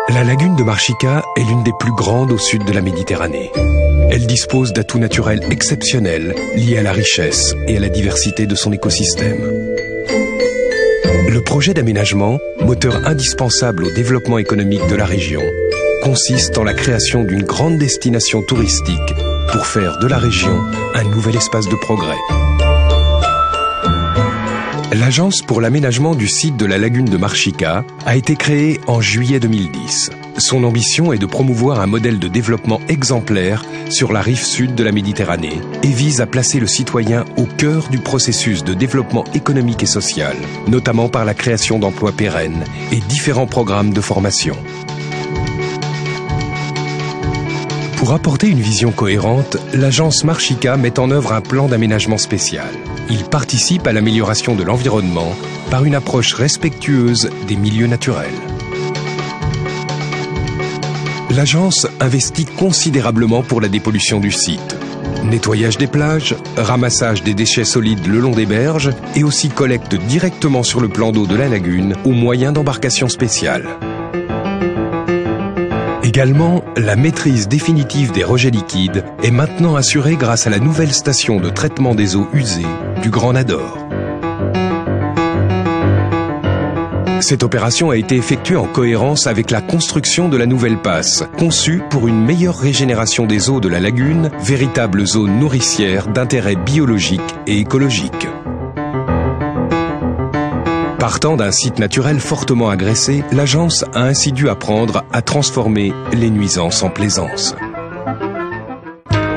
La lagune de Marchica est l'une des plus grandes au sud de la Méditerranée. Elle dispose d'atouts naturels exceptionnels liés à la richesse et à la diversité de son écosystème. Le projet d'aménagement, moteur indispensable au développement économique de la région, consiste en la création d'une grande destination touristique pour faire de la région un nouvel espace de progrès. L'Agence pour l'aménagement du site de la lagune de Marchica a été créée en juillet 2010. Son ambition est de promouvoir un modèle de développement exemplaire sur la rive sud de la Méditerranée et vise à placer le citoyen au cœur du processus de développement économique et social, notamment par la création d'emplois pérennes et différents programmes de formation. Pour apporter une vision cohérente, l'agence Marchica met en œuvre un plan d'aménagement spécial. Il participe à l'amélioration de l'environnement par une approche respectueuse des milieux naturels. L'agence investit considérablement pour la dépollution du site. Nettoyage des plages, ramassage des déchets solides le long des berges et aussi collecte directement sur le plan d'eau de la lagune au moyen d'embarcations spéciales. Également, la maîtrise définitive des rejets liquides est maintenant assurée grâce à la nouvelle station de traitement des eaux usées du Grand Nador. Cette opération a été effectuée en cohérence avec la construction de la nouvelle passe, conçue pour une meilleure régénération des eaux de la lagune, véritable zone nourricière d'intérêt biologique et écologique. Partant d'un site naturel fortement agressé, l'agence a ainsi dû apprendre à transformer les nuisances en plaisance.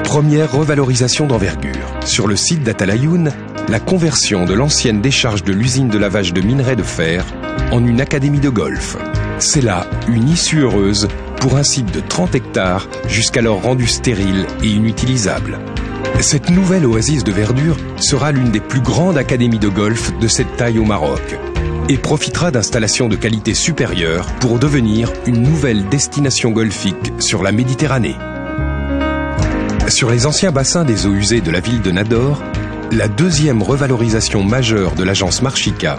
Première revalorisation d'envergure. Sur le site d'Atalayoun, la conversion de l'ancienne décharge de l'usine de lavage de minerais de fer en une académie de golf. C'est là une issue heureuse pour un site de 30 hectares jusqu'alors rendu stérile et inutilisable. Cette nouvelle oasis de verdure sera l'une des plus grandes académies de golf de cette taille au Maroc et profitera d'installations de qualité supérieure pour devenir une nouvelle destination golfique sur la Méditerranée. Sur les anciens bassins des eaux usées de la ville de Nador, la deuxième revalorisation majeure de l'agence Marchica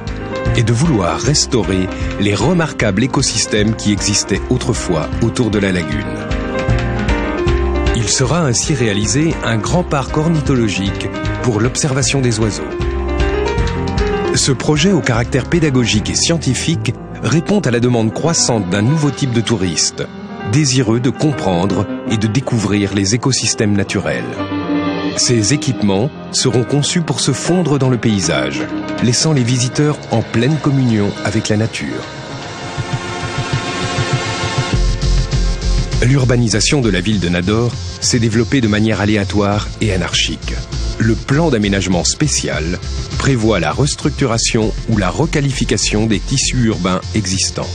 est de vouloir restaurer les remarquables écosystèmes qui existaient autrefois autour de la lagune. Il sera ainsi réalisé un grand parc ornithologique pour l'observation des oiseaux. Ce projet au caractère pédagogique et scientifique répond à la demande croissante d'un nouveau type de touriste, désireux de comprendre et de découvrir les écosystèmes naturels. Ces équipements seront conçus pour se fondre dans le paysage, laissant les visiteurs en pleine communion avec la nature. L'urbanisation de la ville de Nador s'est développée de manière aléatoire et anarchique. Le plan d'aménagement spécial prévoit la restructuration ou la requalification des tissus urbains existants.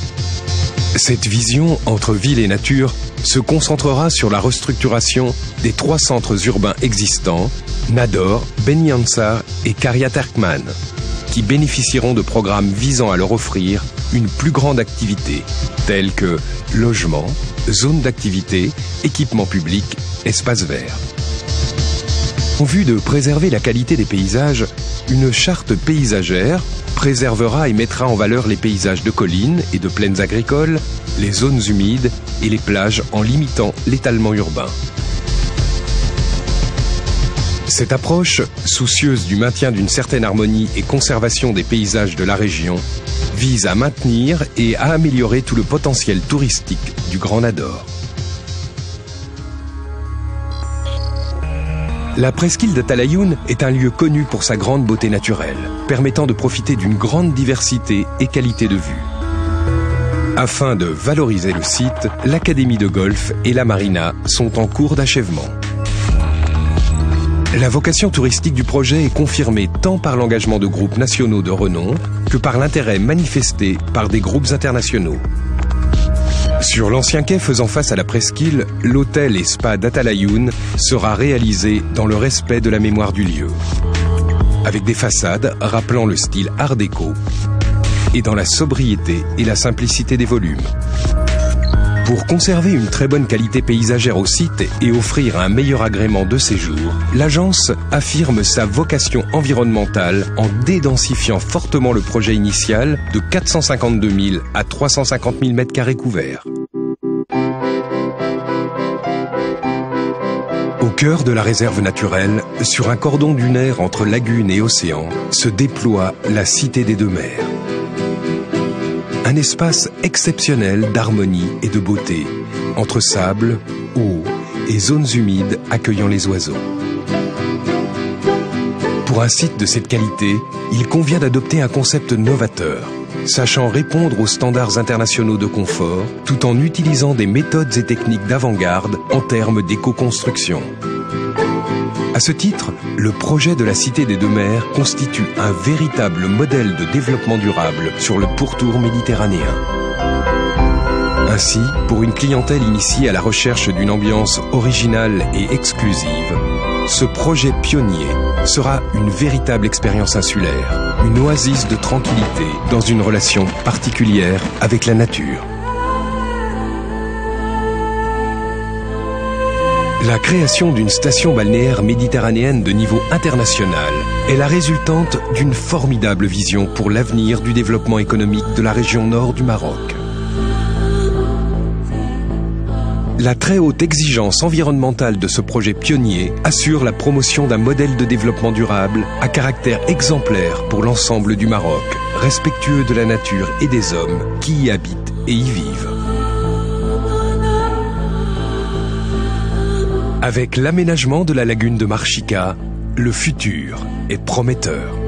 Cette vision entre ville et nature se concentrera sur la restructuration des 3 centres urbains existants, Nador, Beni Ansar et Karyat Erkman, qui bénéficieront de programmes visant à leur offrir une plus grande activité, tels que logement, zones d'activité, équipements publics, espaces verts. En vue de préserver la qualité des paysages, une charte paysagère préservera et mettra en valeur les paysages de collines et de plaines agricoles, les zones humides et les plages en limitant l'étalement urbain. Cette approche, soucieuse du maintien d'une certaine harmonie et conservation des paysages de la région, vise à maintenir et à améliorer tout le potentiel touristique du Grand Nador. La presqu'île d'Atalayoun est un lieu connu pour sa grande beauté naturelle, permettant de profiter d'une grande diversité et qualité de vue. Afin de valoriser le site, l'académie de golf et la marina sont en cours d'achèvement. La vocation touristique du projet est confirmée tant par l'engagement de groupes nationaux de renom que par l'intérêt manifesté par des groupes internationaux. Sur l'ancien quai faisant face à la presqu'île, l'hôtel et spa d'Atalayoun sera réalisé dans le respect de la mémoire du lieu, avec des façades rappelant le style art déco et dans la sobriété et la simplicité des volumes. Pour conserver une très bonne qualité paysagère au site et offrir un meilleur agrément de séjour, l'agence affirme sa vocation environnementale en dédensifiant fortement le projet initial de 452 000 à 350 000 m² couverts. Au cœur de la réserve naturelle, sur un cordon dunaire entre lagune et océan, se déploie la Cité des Deux Mers. Un espace exceptionnel d'harmonie et de beauté, entre sable, eau et zones humides accueillant les oiseaux. Pour un site de cette qualité, il convient d'adopter un concept novateur, sachant répondre aux standards internationaux de confort, tout en utilisant des méthodes et techniques d'avant-garde en termes d'éco-construction. À ce titre, le projet de la Cité des Deux Mers constitue un véritable modèle de développement durable sur le pourtour méditerranéen. Ainsi, pour une clientèle initiée à la recherche d'une ambiance originale et exclusive, ce projet pionnier sera une véritable expérience insulaire, une oasis de tranquillité dans une relation particulière avec la nature. La création d'une station balnéaire méditerranéenne de niveau international est la résultante d'une formidable vision pour l'avenir du développement économique de la région nord du Maroc. La très haute exigence environnementale de ce projet pionnier assure la promotion d'un modèle de développement durable à caractère exemplaire pour l'ensemble du Maroc, respectueux de la nature et des hommes qui y habitent et y vivent. Avec l'aménagement de la lagune de Marchika, le futur est prometteur.